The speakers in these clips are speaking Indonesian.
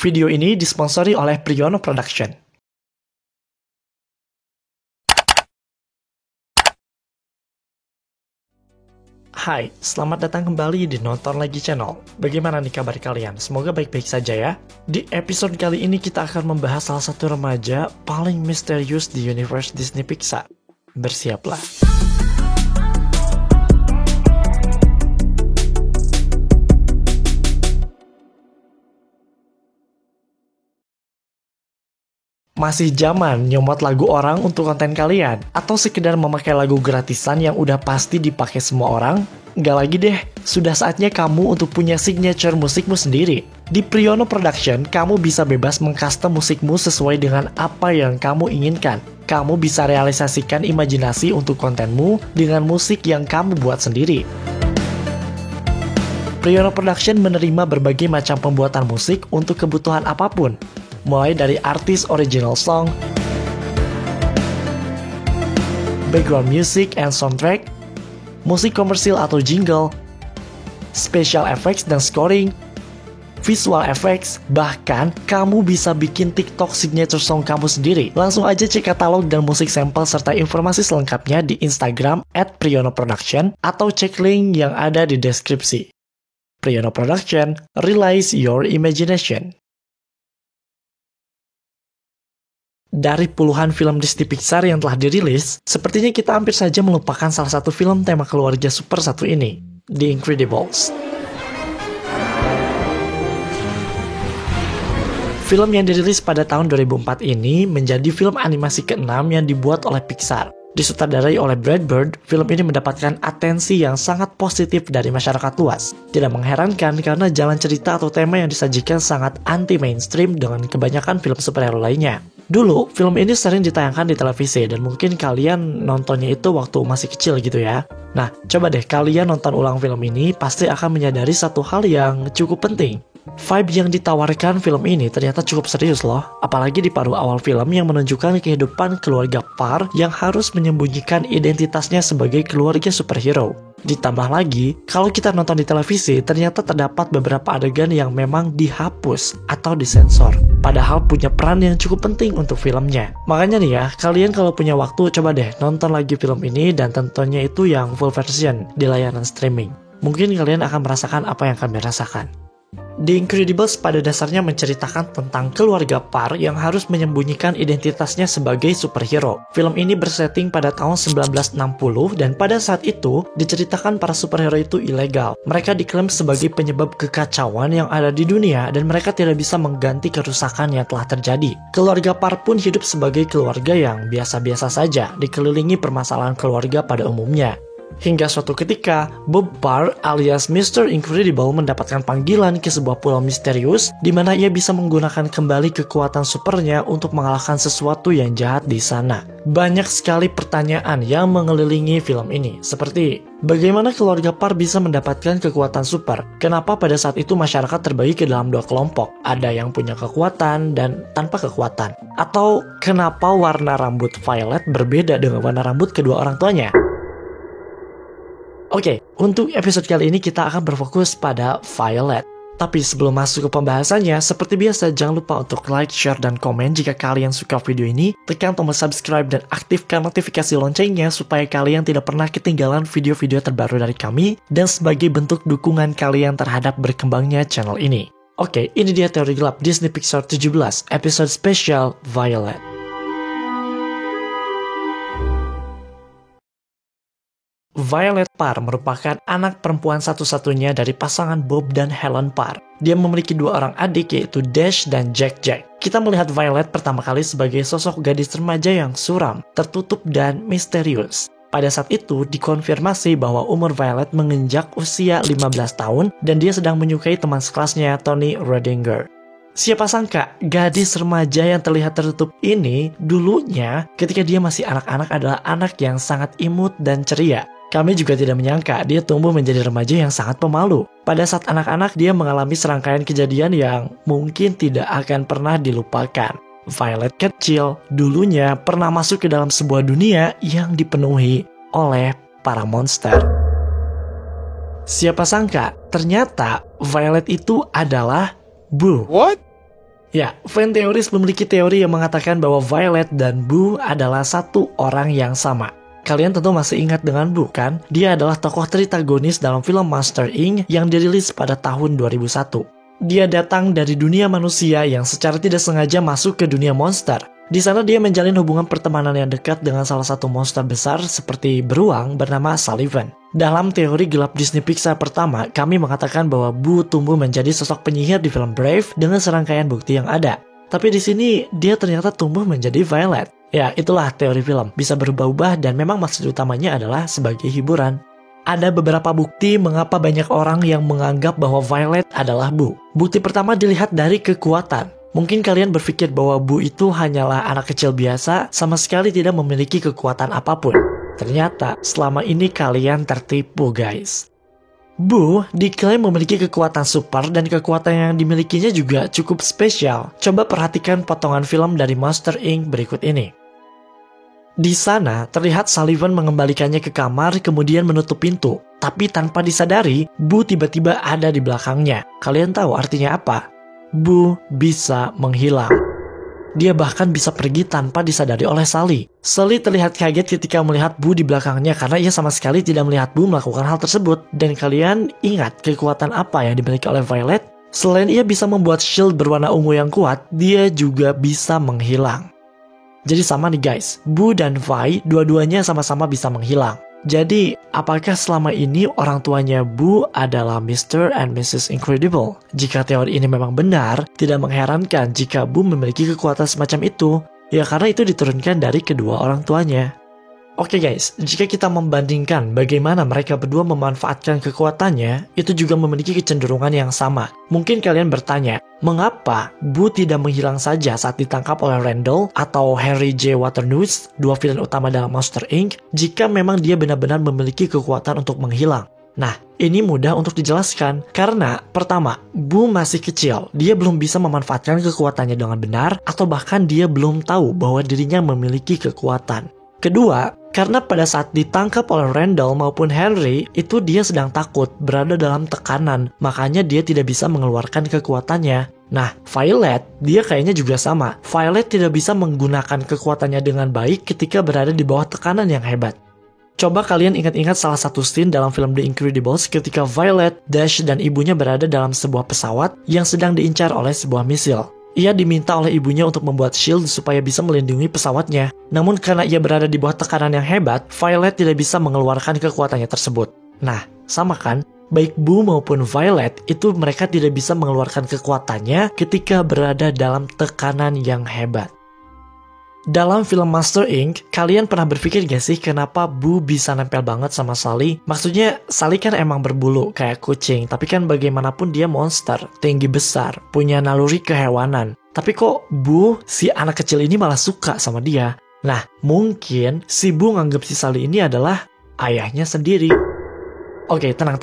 Video ini disponsori oleh Priono Production. Hai, selamat datang kembali di Nonton Lagi Channel. Bagaimana nih kabar kalian? Semoga baik-baik saja ya. Di episode kali ini kita akan membahas salah satu remaja paling misterius di universe Disney Pixar. Bersiaplah. Masih zaman nyomot lagu orang untuk konten kalian? Atau sekedar memakai lagu gratisan yang udah pasti dipakai semua orang? Nggak lagi deh, sudah saatnya kamu untuk punya signature musikmu sendiri. Di Priono Production, kamu bisa bebas mengcustom musikmu sesuai dengan apa yang kamu inginkan. Kamu bisa realisasikan imajinasi untuk kontenmu dengan musik yang kamu buat sendiri. Priono Production menerima berbagai macam pembuatan musik untuk kebutuhan apapun. Mulai dari artis original song, background music and soundtrack, musik komersil atau jingle, special effects dan scoring, visual effects, bahkan kamu bisa bikin TikTok signature song kamu sendiri. Langsung aja cek katalog dan musik sampel serta informasi selengkapnya di Instagram @prionoproduction atau cek link yang ada di deskripsi. Priono Production, realize your imagination. Dari puluhan film Disney Pixar yang telah dirilis, sepertinya kita hampir saja melupakan salah satu film tema keluarga super satu ini, The Incredibles. Film yang dirilis pada tahun 2004 ini menjadi film animasi ke-6 yang dibuat oleh Pixar. Disutradarai oleh Brad Bird, film ini mendapatkan atensi yang sangat positif dari masyarakat luas. Tidak mengherankan karena jalan cerita atau tema yang disajikan sangat anti-mainstream dengan kebanyakan film superhero lainnya. Dulu, film ini sering ditayangkan di televisi dan mungkin kalian nontonnya itu waktu masih kecil gitu ya. Nah, coba deh kalian nonton ulang film ini pasti akan menyadari satu hal yang cukup penting. Vibe yang ditawarkan film ini ternyata cukup serius loh, apalagi di paruh awal film yang menunjukkan kehidupan keluarga Parr yang harus menyembunyikan identitasnya sebagai keluarga superhero. Ditambah lagi, kalau kita nonton di televisi, ternyata terdapat beberapa adegan yang memang dihapus atau disensor. Padahal punya peran yang cukup penting untuk filmnya. Makanya nih ya, kalian kalau punya waktu coba deh nonton lagi film ini dan tentunya itu yang full version di layanan streaming. Mungkin kalian akan merasakan apa yang kami rasakan. The Incredibles pada dasarnya menceritakan tentang keluarga Parr yang harus menyembunyikan identitasnya sebagai superhero. Film ini bersetting pada tahun 1960 dan pada saat itu diceritakan para superhero itu ilegal. Mereka diklaim sebagai penyebab kekacauan yang ada di dunia dan mereka tidak bisa mengganti kerusakan yang telah terjadi. Keluarga Parr pun hidup sebagai keluarga yang biasa-biasa saja, dikelilingi permasalahan keluarga pada umumnya. Hingga suatu ketika, Bob Parr alias Mr. Incredible mendapatkan panggilan ke sebuah pulau misterius di mana ia bisa menggunakan kembali kekuatan supernya untuk mengalahkan sesuatu yang jahat di sana. Banyak sekali pertanyaan yang mengelilingi film ini, seperti bagaimana keluarga Parr bisa mendapatkan kekuatan super? Kenapa pada saat itu masyarakat terbagi ke dalam dua kelompok? Ada yang punya kekuatan dan tanpa kekuatan. Atau kenapa warna rambut Violet berbeda dengan warna rambut kedua orang tuanya? Oke, untuk episode kali ini kita akan berfokus pada Violet. Tapi sebelum masuk ke pembahasannya, seperti biasa jangan lupa untuk like, share, dan komen jika kalian suka video ini. Tekan tombol subscribe dan aktifkan notifikasi loncengnya supaya kalian tidak pernah ketinggalan video-video terbaru dari kami dan sebagai bentuk dukungan kalian terhadap berkembangnya channel ini. Oke, ini dia teori gelap Disney Pixar 17, episode spesial Violet. Violet Parr merupakan anak perempuan satu-satunya dari pasangan Bob dan Helen Parr. Dia memiliki dua orang adik yaitu Dash dan Jack. Kita melihat Violet pertama kali sebagai sosok gadis remaja yang suram, tertutup, dan misterius. Pada saat itu dikonfirmasi bahwa umur Violet menginjak usia 15 tahun dan dia sedang menyukai teman sekelasnya Tony Rodinger. Siapa sangka, gadis remaja yang terlihat tertutup ini dulunya ketika dia masih anak-anak adalah anak yang sangat imut dan ceria. Kami juga tidak menyangka dia tumbuh menjadi remaja yang sangat pemalu. Pada saat anak-anak dia mengalami serangkaian kejadian yang mungkin tidak akan pernah dilupakan. Violet kecil dulunya pernah masuk ke dalam sebuah dunia yang dipenuhi oleh para monster. Siapa sangka, ternyata Violet itu adalah Boo. What? Ya, fan teoris memiliki teori yang mengatakan bahwa Violet dan Boo adalah satu orang yang sama. Kalian tentu masih ingat dengan Boo kan? Dia adalah tokoh tritagonis dalam film Monster Inc. yang dirilis pada tahun 2001. Dia datang dari dunia manusia yang secara tidak sengaja masuk ke dunia monster. Di sana dia menjalin hubungan pertemanan yang dekat dengan salah satu monster besar seperti beruang bernama Sullivan. Dalam teori gelap Disney Pixar pertama, kami mengatakan bahwa Boo tumbuh menjadi sosok penyihir di film Brave dengan serangkaian bukti yang ada. Tapi di sini, dia ternyata tumbuh menjadi Violet. Ya, itulah teori film. Bisa berubah-ubah dan memang maksud utamanya adalah sebagai hiburan. Ada beberapa bukti mengapa banyak orang yang menganggap bahwa Violet adalah Boo. Bukti pertama dilihat dari kekuatan. Mungkin kalian berpikir bahwa Boo itu hanyalah anak kecil biasa, sama sekali tidak memiliki kekuatan apapun. Ternyata selama ini kalian tertipu guys. Boo diklaim memiliki kekuatan super dan kekuatan yang dimilikinya juga cukup spesial. Coba perhatikan potongan film dari Monster Inc. berikut ini. Di sana terlihat Sullivan mengembalikannya ke kamar kemudian menutup pintu. Tapi tanpa disadari, Boo tiba-tiba ada di belakangnya. Kalian tahu artinya apa? Boo bisa menghilang. Dia bahkan bisa pergi tanpa disadari oleh Sally. Sally terlihat kaget ketika melihat Boo di belakangnya karena ia sama sekali tidak melihat Boo melakukan hal tersebut. Dan kalian ingat kekuatan apa yang dimiliki oleh Violet? Selain ia bisa membuat shield berwarna ungu yang kuat, dia juga bisa menghilang. Jadi sama nih guys, Boo dan Vi dua-duanya sama-sama bisa menghilang. Jadi, apakah selama ini orang tuanya Boo adalah Mr. and Mrs. Incredible? Jika teori ini memang benar, tidak mengherankan jika Boo memiliki kekuatan semacam itu. Ya karena itu diturunkan dari kedua orang tuanya. Oke guys, jika kita membandingkan bagaimana mereka berdua memanfaatkan kekuatannya, itu juga memiliki kecenderungan yang sama. Mungkin kalian bertanya, mengapa Boo tidak menghilang saja saat ditangkap oleh Randall atau Henry J. Waternoose, dua villain utama dalam Monster Inc., jika memang dia benar-benar memiliki kekuatan untuk menghilang? Nah, ini mudah untuk dijelaskan, karena pertama, Boo masih kecil, dia belum bisa memanfaatkan kekuatannya dengan benar, atau bahkan dia belum tahu bahwa dirinya memiliki kekuatan. Kedua, karena pada saat ditangkap oleh Randall maupun Henry, itu dia sedang takut, berada dalam tekanan, makanya dia tidak bisa mengeluarkan kekuatannya. Nah, Violet, dia kayaknya juga sama. Violet tidak bisa menggunakan kekuatannya dengan baik ketika berada di bawah tekanan yang hebat. Coba kalian ingat-ingat salah satu scene dalam film The Incredibles ketika Violet, Dash, dan ibunya berada dalam sebuah pesawat yang sedang diincar oleh sebuah misil. Ia diminta oleh ibunya untuk membuat shield supaya bisa melindungi pesawatnya. Namun karena ia berada di bawah tekanan yang hebat, Violet tidak bisa mengeluarkan kekuatannya tersebut. Nah, sama kan? Baik Boo maupun Violet, itu mereka tidak bisa mengeluarkan kekuatannya ketika berada dalam tekanan yang hebat. Dalam film Monster Inc., kalian pernah berpikir gak sih kenapa Boo bisa nempel banget sama Sally? Maksudnya, Sally kan emang berbulu kayak kucing, tapi kan bagaimanapun dia monster, tinggi besar, punya naluri kehewanan. Tapi kok Boo, si anak kecil ini malah suka sama dia? Nah, mungkin si Boo nganggep si Sally ini adalah ayahnya sendiri. Oke, tenang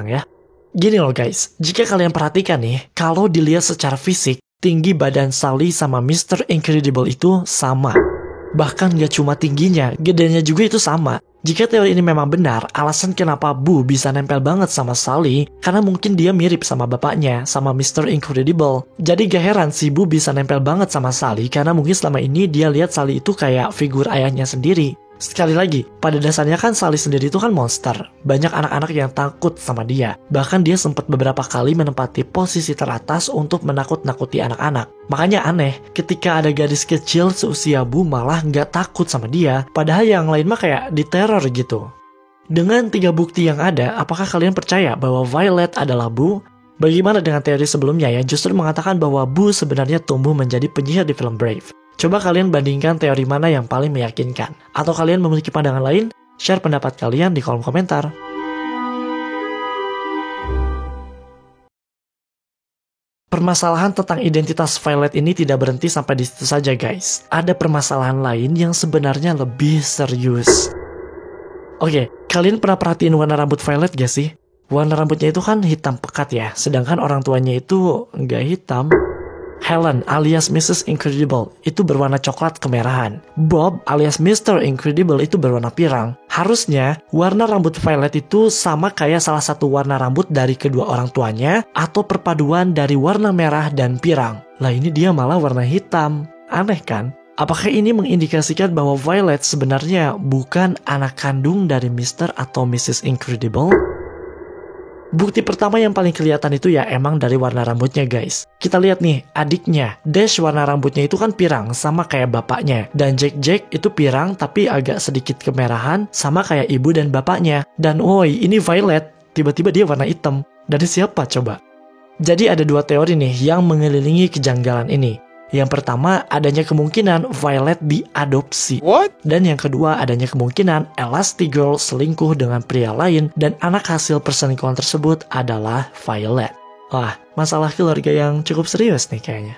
ya. Gini loh guys, jika kalian perhatikan nih, kalau dilihat secara fisik, tinggi badan Sally sama Mr. Incredible itu sama. Bahkan gak cuma tingginya, gedenya juga itu sama. Jika teori ini memang benar, alasan kenapa Boo bisa nempel banget sama Sally, karena mungkin dia mirip sama bapaknya, sama Mr. Incredible. Jadi gak heran si Boo bisa nempel banget sama Sally, karena mungkin selama ini dia lihat Sally itu kayak figur ayahnya sendiri. Sekali lagi, pada dasarnya kan Sally sendiri itu kan monster. Banyak anak-anak yang takut sama dia. Bahkan dia sempat beberapa kali menempati posisi teratas untuk menakut-nakuti anak-anak. Makanya aneh, ketika ada gadis kecil seusia Boo malah nggak takut sama dia, padahal yang lain mah kayak diteror gitu. Dengan 3 bukti yang ada, apakah kalian percaya bahwa Violet adalah Boo? Bagaimana dengan teori sebelumnya yang justru mengatakan bahwa Boo sebenarnya tumbuh menjadi penyihir di film Brave? Coba kalian bandingkan teori mana yang paling meyakinkan. Atau kalian memiliki pandangan lain? Share pendapat kalian di kolom komentar. Permasalahan tentang identitas Violet ini tidak berhenti sampai di situ saja guys. Ada permasalahan lain yang sebenarnya lebih serius. Oke, kalian pernah perhatiin warna rambut Violet gak sih? Warna rambutnya itu kan hitam pekat ya, sedangkan orang tuanya itu nggak hitam. Helen alias Mrs. Incredible itu berwarna coklat kemerahan. Bob alias Mr. Incredible itu berwarna pirang. Harusnya warna rambut Violet itu sama kayak salah satu warna rambut dari kedua orang tuanya atau perpaduan dari warna merah dan pirang. Lah ini dia malah warna hitam. Aneh kan? Apakah ini mengindikasikan bahwa Violet sebenarnya bukan anak kandung dari Mr. atau Mrs. Incredible? Bukti pertama yang paling kelihatan itu ya emang dari warna rambutnya guys. Kita lihat nih, adiknya. Dash warna rambutnya itu kan pirang, sama kayak bapaknya. Dan Jack itu pirang tapi agak sedikit kemerahan, sama kayak ibu dan bapaknya. Dan woi, ini Violet. Tiba-tiba dia warna hitam. Dari siapa coba? Jadi ada dua teori nih yang mengelilingi kejanggalan ini. Yang pertama, adanya kemungkinan Violet diadopsi. What? Dan yang kedua, adanya kemungkinan Elastigirl selingkuh dengan pria lain dan anak hasil perselingkuhan tersebut adalah Violet. Wah, masalah keluarga yang cukup serius nih kayaknya.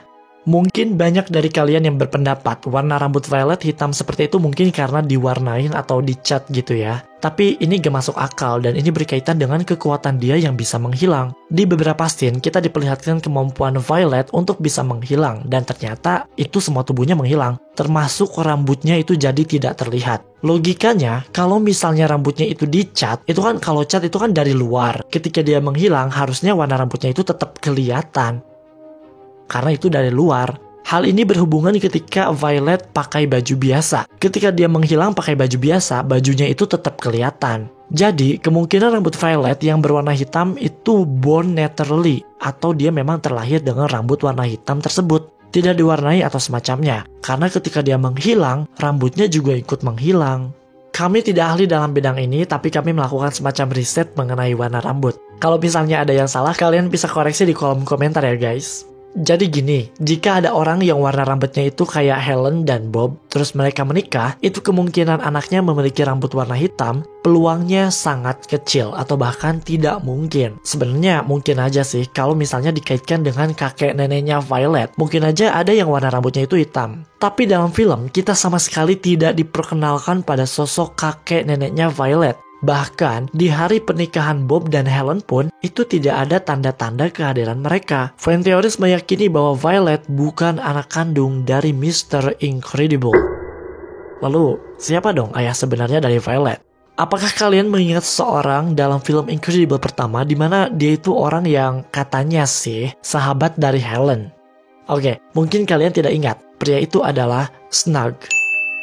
Mungkin banyak dari kalian yang berpendapat warna rambut Violet hitam seperti itu mungkin karena diwarnain atau dicat gitu ya. Tapi ini gak masuk akal dan ini berkaitan dengan kekuatan dia yang bisa menghilang. Di beberapa scene kita diperlihatkan kemampuan Violet untuk bisa menghilang dan ternyata itu semua tubuhnya menghilang. Termasuk rambutnya itu jadi tidak terlihat. Logikanya kalau misalnya rambutnya itu dicat, itu kan kalau cat itu kan dari luar. Ketika dia menghilang harusnya warna rambutnya itu tetap kelihatan. Karena itu dari luar. Hal ini berhubungan ketika Violet pakai baju biasa. Ketika dia menghilang pakai baju biasa, bajunya itu tetap kelihatan. Jadi, kemungkinan rambut Violet yang berwarna hitam itu born naturally, atau dia memang terlahir dengan rambut warna hitam tersebut. Tidak diwarnai atau semacamnya. Karena ketika dia menghilang, rambutnya juga ikut menghilang. Kami tidak ahli dalam bidang ini, tapi kami melakukan semacam riset mengenai warna rambut. Kalau misalnya ada yang salah, kalian bisa koreksi di kolom komentar ya guys. Jadi gini, jika ada orang yang warna rambutnya itu kayak Helen dan Bob, terus mereka menikah, itu kemungkinan anaknya memiliki rambut warna hitam, peluangnya sangat kecil atau bahkan tidak mungkin. Sebenarnya mungkin aja sih kalau misalnya dikaitkan dengan kakek neneknya Violet, mungkin aja ada yang warna rambutnya itu hitam. Tapi dalam film, kita sama sekali tidak diperkenalkan pada sosok kakek neneknya Violet. Bahkan di hari pernikahan Bob dan Helen pun itu tidak ada tanda-tanda kehadiran mereka. Fan teoris meyakini bahwa Violet bukan anak kandung dari Mr. Incredible. Lalu siapa dong ayah sebenarnya dari Violet? Apakah kalian mengingat seseorang dalam film Incredible pertama di mana dia itu orang yang katanya sih sahabat dari Helen? Oke, mungkin kalian tidak ingat. Pria itu adalah Snug.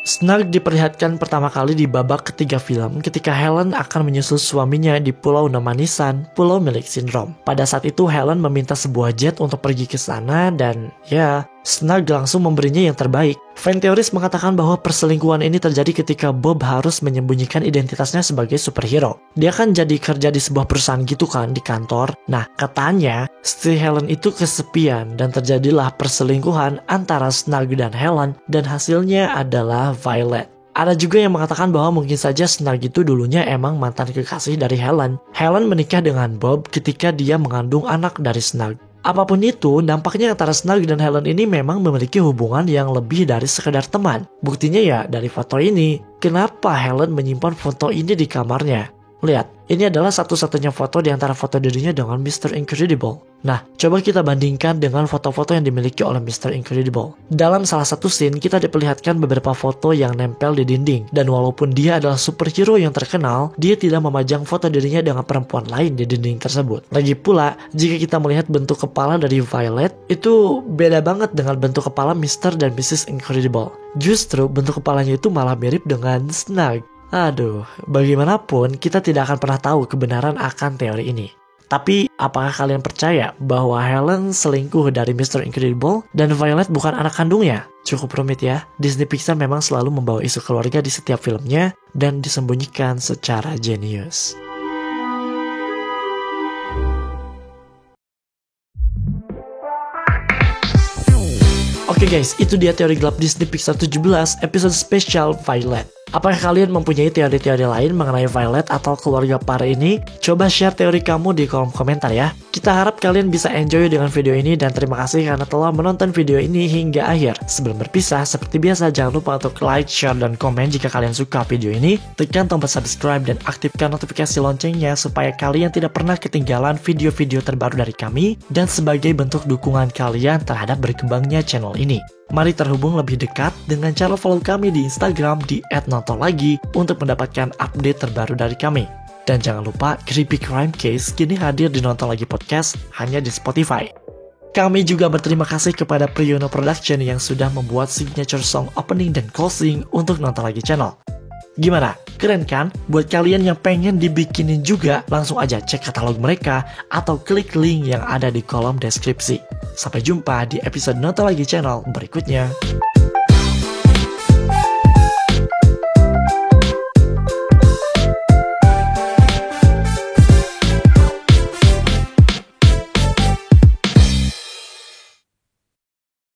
Snug diperlihatkan pertama kali di babak ketiga film ketika Helen akan menyusul suaminya di Pulau Nemanisan, pulau milik Syndrome. Pada saat itu Helen meminta sebuah jet untuk pergi ke sana dan ya, Snug langsung memberinya yang terbaik. Fan teoris mengatakan bahwa perselingkuhan ini terjadi ketika Bob harus menyembunyikan identitasnya sebagai superhero. Dia kan jadi kerja di sebuah perusahaan gitu kan di kantor. Nah, katanya si Helen itu kesepian dan terjadilah perselingkuhan antara Snug dan Helen dan hasilnya adalah Violet. Ada juga yang mengatakan bahwa mungkin saja Snug itu dulunya emang mantan kekasih dari Helen. Helen menikah dengan Bob ketika dia mengandung anak dari Snug. Apapun itu, nampaknya antara Snug dan Helen ini memang memiliki hubungan yang lebih dari sekedar teman. Buktinya ya dari foto ini. Kenapa Helen menyimpan foto ini di kamarnya? Lihat, ini adalah satu-satunya foto di antara foto dirinya dengan Mr. Incredible. Nah, coba kita bandingkan dengan foto-foto yang dimiliki oleh Mr. Incredible. Dalam salah satu scene, kita diperlihatkan beberapa foto yang nempel di dinding. Dan walaupun dia adalah superhero yang terkenal, dia tidak memajang foto dirinya dengan perempuan lain di dinding tersebut. Lagi pula, jika kita melihat bentuk kepala dari Violet, itu beda banget dengan bentuk kepala Mr. dan Mrs. Incredible. Justru bentuk kepalanya itu malah mirip dengan Snug. Aduh, bagaimanapun kita tidak akan pernah tahu kebenaran akan teori ini. Tapi, apakah kalian percaya bahwa Helen selingkuh dari Mr. Incredible dan Violet bukan anak kandungnya? Cukup rumit ya. Disney Pixar memang selalu membawa isu keluarga di setiap filmnya dan disembunyikan secara jenius. Oke guys, itu dia teori gelap Disney Pixar 17 episode spesial Violet. Apakah kalian mempunyai teori-teori lain mengenai Violet atau keluarga Parr ini? Coba share teori kamu di kolom komentar ya. Kita harap kalian bisa enjoy dengan video ini dan terima kasih karena telah menonton video ini hingga akhir. Sebelum berpisah, seperti biasa jangan lupa untuk like, share, dan komen jika kalian suka video ini. Tekan tombol subscribe dan aktifkan notifikasi loncengnya supaya kalian tidak pernah ketinggalan video-video terbaru dari kami dan sebagai bentuk dukungan kalian terhadap berkembangnya channel ini. Mari terhubung lebih dekat dengan cara follow kami di Instagram di @nontonlagi untuk mendapatkan update terbaru dari kami. Dan jangan lupa Creepy Crime Case kini hadir di Nonton Lagi Podcast hanya di Spotify. Kami juga berterima kasih kepada Priyono Production yang sudah membuat signature song opening dan closing untuk Nonton Lagi Channel. Gimana? Keren kan? Buat kalian yang pengen dibikinin juga, langsung aja cek katalog mereka atau klik link yang ada di kolom deskripsi. Sampai jumpa di episode Nonton Lagi Channel berikutnya.